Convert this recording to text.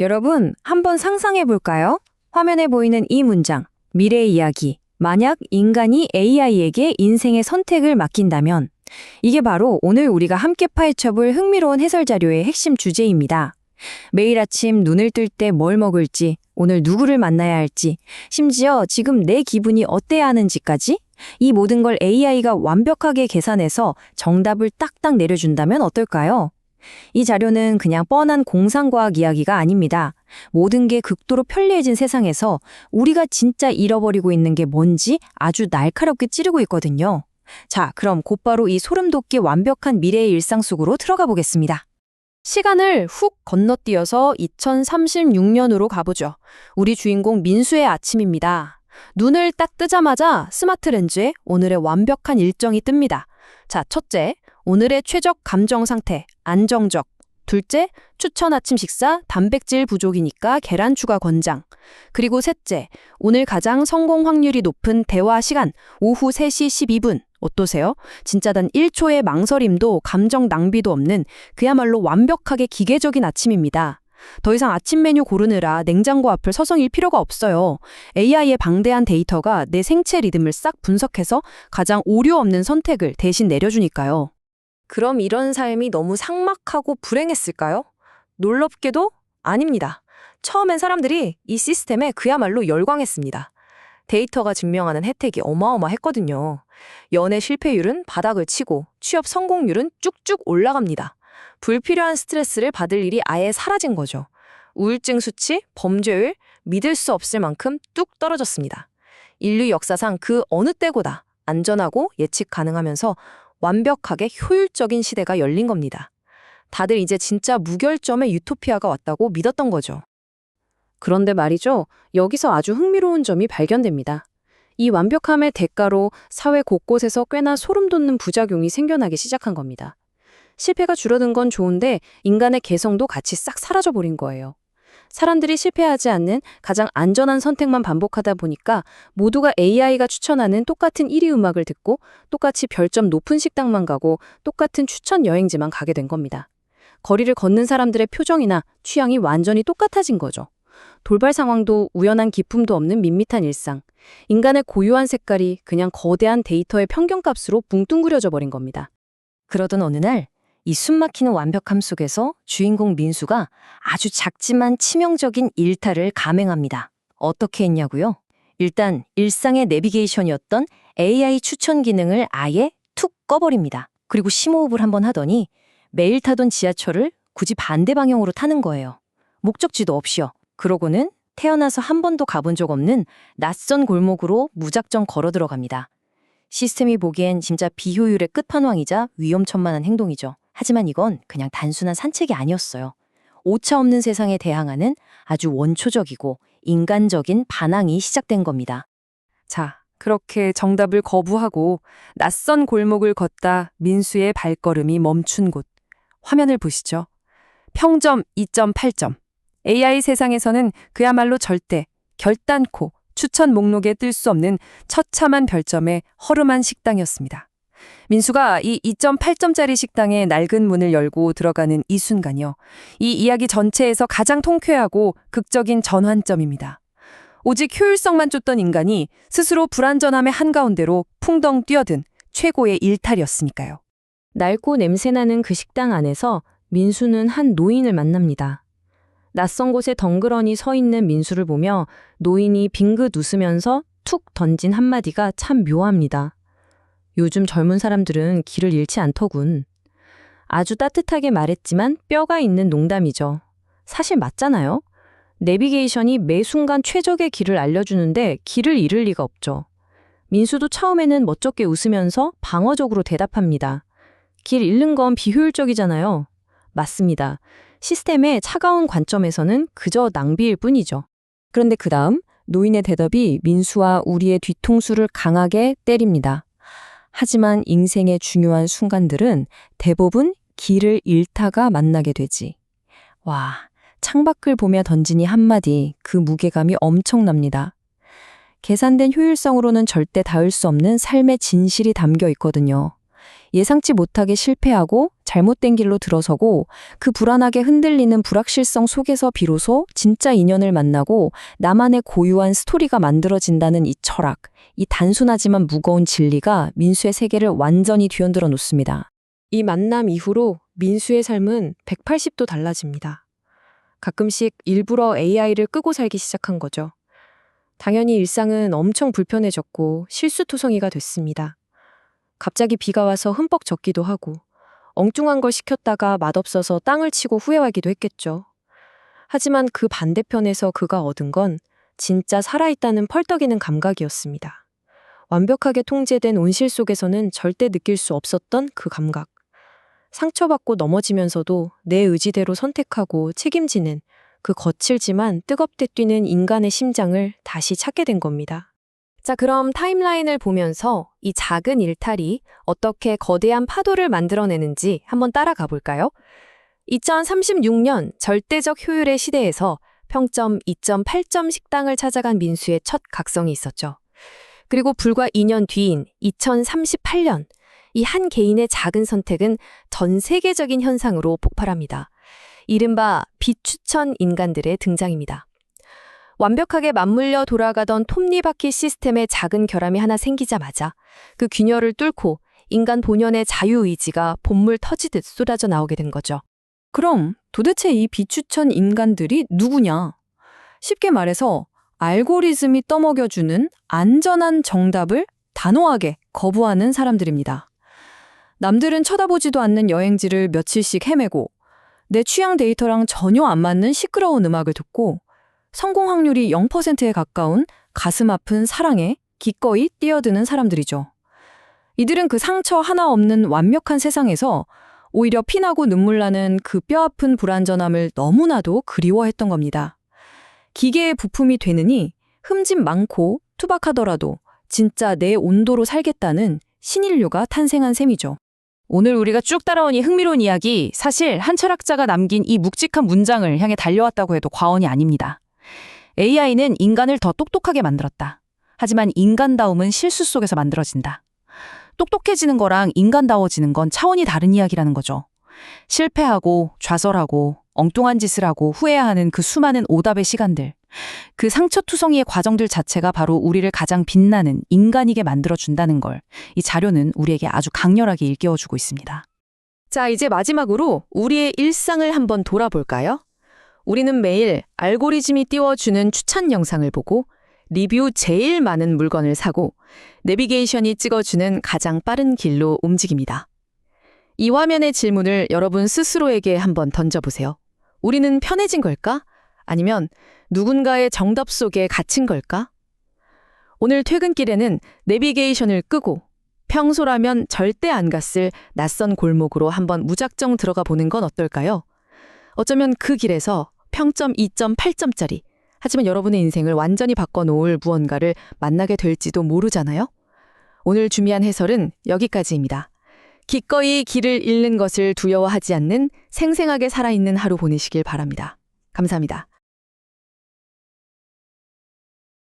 여러분, 한번 상상해 볼까요? 화면에 보이는 이 문장, 미래 이야기. 만약 인간이 AI에게 인생의 선택을 맡긴다면, 이게 바로 오늘 우리가 함께 파헤쳐볼 흥미로운 해설 자료의 핵심 주제입니다. 매일 아침 눈을 뜰 때 뭘 먹을지, 오늘 누구를 만나야 할지, 심지어 지금 내 기분이 어때야 하는지까지 이 모든 걸 AI가 완벽하게 계산해서 정답을 딱딱 내려준다면 어떨까요? 이 자료는 그냥 뻔한 공상과학 이야기가 아닙니다. 모든 게 극도로 편리해진 세상에서 우리가 진짜 잃어버리고 있는 게 뭔지 아주 날카롭게 찌르고 있거든요. 자, 그럼 곧바로 이 소름 돋게 완벽한 미래의 일상 속으로 들어가 보겠습니다. 시간을 훅 건너뛰어서 2036년으로 가보죠. 우리 주인공 민수의 아침입니다. 눈을 딱 뜨자마자 스마트 렌즈에 오늘의 완벽한 일정이 뜹니다. 자, 첫째, 오늘의 최적 감정 상태, 안정적. 둘째, 추천 아침 식사, 단백질 부족이니까 계란 추가 권장. 그리고 셋째, 오늘 가장 성공 확률이 높은 대화 시간, 오후 3시 12분. 어떠세요? 진짜 단 1초의 망설임도 감정 낭비도 없는 그야말로 완벽하게 기계적인 아침입니다. 더 이상 아침 메뉴 고르느라 냉장고 앞을 서성일 필요가 없어요. AI의 방대한 데이터가 내 생체 리듬을 싹 분석해서 가장 오류 없는 선택을 대신 내려주니까요. 그럼 이런 삶이 너무 삭막하고 불행했을까요? 놀랍게도 아닙니다. 처음엔 사람들이 이 시스템에 그야말로 열광했습니다. 데이터가 증명하는 혜택이 어마어마했거든요. 연애 실패율은 바닥을 치고 취업 성공률은 쭉쭉 올라갑니다. 불필요한 스트레스를 받을 일이 아예 사라진 거죠. 우울증 수치, 범죄율, 믿을 수 없을 만큼 뚝 떨어졌습니다. 인류 역사상 그 어느 때보다 안전하고 예측 가능하면서 완벽하게 효율적인 시대가 열린 겁니다. 다들 이제 진짜 무결점의 유토피아가 왔다고 믿었던 거죠. 그런데 말이죠, 여기서 아주 흥미로운 점이 발견됩니다. 이 완벽함의 대가로 사회 곳곳에서 꽤나 소름 돋는 부작용이 생겨나기 시작한 겁니다. 실패가 줄어든 건 좋은데 인간의 개성도 같이 싹 사라져버린 거예요. 사람들이 실패하지 않는 가장 안전한 선택만 반복하다 보니까 모두가 AI가 추천하는 똑같은 1위 음악을 듣고 똑같이 별점 높은 식당만 가고 똑같은 추천 여행지만 가게 된 겁니다. 거리를 걷는 사람들의 표정이나 취향이 완전히 똑같아진 거죠. 돌발 상황도 우연한 기품도 없는 밋밋한 일상. 인간의 고유한 색깔이 그냥 거대한 데이터의 평균값으로 뭉뚱그려져 버린 겁니다. 그러던 어느 날 이 숨막히는 완벽함 속에서 주인공 민수가 아주 작지만 치명적인 일탈을 감행합니다. 어떻게 했냐고요? 일단 일상의 내비게이션이었던 AI 추천 기능을 아예 툭 꺼버립니다. 그리고 심호흡을 한번 하더니 매일 타던 지하철을 굳이 반대 방향으로 타는 거예요. 목적지도 없이요. 그러고는 태어나서 한 번도 가본 적 없는 낯선 골목으로 무작정 걸어 들어갑니다. 시스템이 보기엔 진짜 비효율의 끝판왕이자 위험천만한 행동이죠. 하지만 이건 그냥 단순한 산책이 아니었어요. 오차 없는 세상에 대항하는 아주 원초적이고 인간적인 반항이 시작된 겁니다. 자, 그렇게 정답을 거부하고 낯선 골목을 걷다 민수의 발걸음이 멈춘 곳. 화면을 보시죠. 평점 2.8점. AI 세상에서는 그야말로 절대, 결단코 추천 목록에 뜰 수 없는 처참한 별점의 허름한 식당이었습니다. 민수가 이 2.8점짜리 식당의 낡은 문을 열고 들어가는 이 순간이요. 이 이야기 전체에서 가장 통쾌하고 극적인 전환점입니다. 오직 효율성만 쫓던 인간이 스스로 불완전함의 한가운데로 풍덩 뛰어든 최고의 일탈이었으니까요. 낡고 냄새나는 그 식당 안에서 민수는 한 노인을 만납니다. 낯선 곳에 덩그러니 서 있는 민수를 보며 노인이 빙긋 웃으면서 툭 던진 한마디가 참 묘합니다. 요즘 젊은 사람들은 길을 잃지 않더군. 아주 따뜻하게 말했지만 뼈가 있는 농담이죠. 사실 맞잖아요. 내비게이션이 매 순간 최적의 길을 알려주는데 길을 잃을 리가 없죠. 민수도 처음에는 멋쩍게 웃으면서 방어적으로 대답합니다. 길 잃는 건 비효율적이잖아요. 맞습니다. 시스템의 차가운 관점에서는 그저 낭비일 뿐이죠. 그런데 그 다음 노인의 대답이 민수와 우리의 뒤통수를 강하게 때립니다. 하지만 인생의 중요한 순간들은 대부분 길을 잃다가 만나게 되지. 와, 창밖을 보며 던지니 한마디, 그 무게감이 엄청납니다. 계산된 효율성으로는 절대 닿을 수 없는 삶의 진실이 담겨 있거든요. 예상치 못하게 실패하고 잘못된 길로 들어서고 그 불안하게 흔들리는 불확실성 속에서 비로소 진짜 인연을 만나고 나만의 고유한 스토리가 만들어진다는 이 철학, 이 단순하지만 무거운 진리가 민수의 세계를 완전히 뒤흔들어 놓습니다. 이 만남 이후로 민수의 삶은 180도 달라집니다. 가끔씩 일부러 AI를 끄고 살기 시작한 거죠. 당연히 일상은 엄청 불편해졌고 실수투성이가 됐습니다. 갑자기 비가 와서 흠뻑 젖기도 하고 엉뚱한 걸 시켰다가 맛없어서 땅을 치고 후회하기도 했겠죠. 하지만 그 반대편에서 그가 얻은 건 진짜 살아있다는 펄떡이는 감각이었습니다. 완벽하게 통제된 온실 속에서는 절대 느낄 수 없었던 그 감각. 상처받고 넘어지면서도 내 의지대로 선택하고 책임지는 그 거칠지만 뜨겁게 뛰는 인간의 심장을 다시 찾게 된 겁니다. 자, 그럼 타임라인을 보면서 이 작은 일탈이 어떻게 거대한 파도를 만들어내는지 한번 따라가 볼까요? 2036년 절대적 효율의 시대에서 평점 2.8점 식당을 찾아간 민수의 첫 각성이 있었죠. 그리고 불과 2년 뒤인 2038년, 이 한 개인의 작은 선택은 전 세계적인 현상으로 폭발합니다. 이른바 비추천 인간들의 등장입니다. 완벽하게 맞물려 돌아가던 톱니바퀴 시스템의 작은 결함이 하나 생기자마자 그 균열을 뚫고 인간 본연의 자유의지가 본물 터지듯 쏟아져 나오게 된 거죠. 그럼 도대체 이 비추천 인간들이 누구냐? 쉽게 말해서 알고리즘이 떠먹여주는 안전한 정답을 단호하게 거부하는 사람들입니다. 남들은 쳐다보지도 않는 여행지를 며칠씩 헤매고 내 취향 데이터랑 전혀 안 맞는 시끄러운 음악을 듣고 성공 확률이 0%에 가까운 가슴 아픈 사랑에 기꺼이 뛰어드는 사람들이죠. 이들은 그 상처 하나 없는 완벽한 세상에서 오히려 피나고 눈물 나는 그 뼈아픈 불안전함을 너무나도 그리워했던 겁니다. 기계의 부품이 되느니 흠집 많고 투박하더라도 진짜 내 온도로 살겠다는 신인류가 탄생한 셈이죠. 오늘 우리가 쭉 따라온 이 흥미로운 이야기, 사실 한 철학자가 남긴 이 묵직한 문장을 향해 달려왔다고 해도 과언이 아닙니다. AI는 인간을 더 똑똑하게 만들었다. 하지만 인간다움은 실수 속에서 만들어진다. 똑똑해지는 거랑 인간다워지는 건 차원이 다른 이야기라는 거죠. 실패하고 좌절하고 엉뚱한 짓을 하고 후회하는 그 수많은 오답의 시간들, 그 상처투성이의 과정들 자체가 바로 우리를 가장 빛나는 인간이게 만들어준다는 걸 이 자료는 우리에게 아주 강렬하게 일깨워주고 있습니다. 자, 이제 마지막으로 우리의 일상을 한번 돌아볼까요? 우리는 매일 알고리즘이 띄워주는 추천 영상을 보고 리뷰 제일 많은 물건을 사고 내비게이션이 찍어주는 가장 빠른 길로 움직입니다. 이 화면의 질문을 여러분 스스로에게 한번 던져보세요. 우리는 편해진 걸까? 아니면 누군가의 정답 속에 갇힌 걸까? 오늘 퇴근길에는 내비게이션을 끄고 평소라면 절대 안 갔을 낯선 골목으로 한번 무작정 들어가 보는 건 어떨까요? 어쩌면 그 길에서 평점 2.8점짜리, 하지만 여러분의 인생을 완전히 바꿔놓을 무언가를 만나게 될지도 모르잖아요? 오늘 준비한 해설은 여기까지입니다. 기꺼이 길을 잃는 것을 두려워하지 않는 생생하게 살아있는 하루 보내시길 바랍니다. 감사합니다.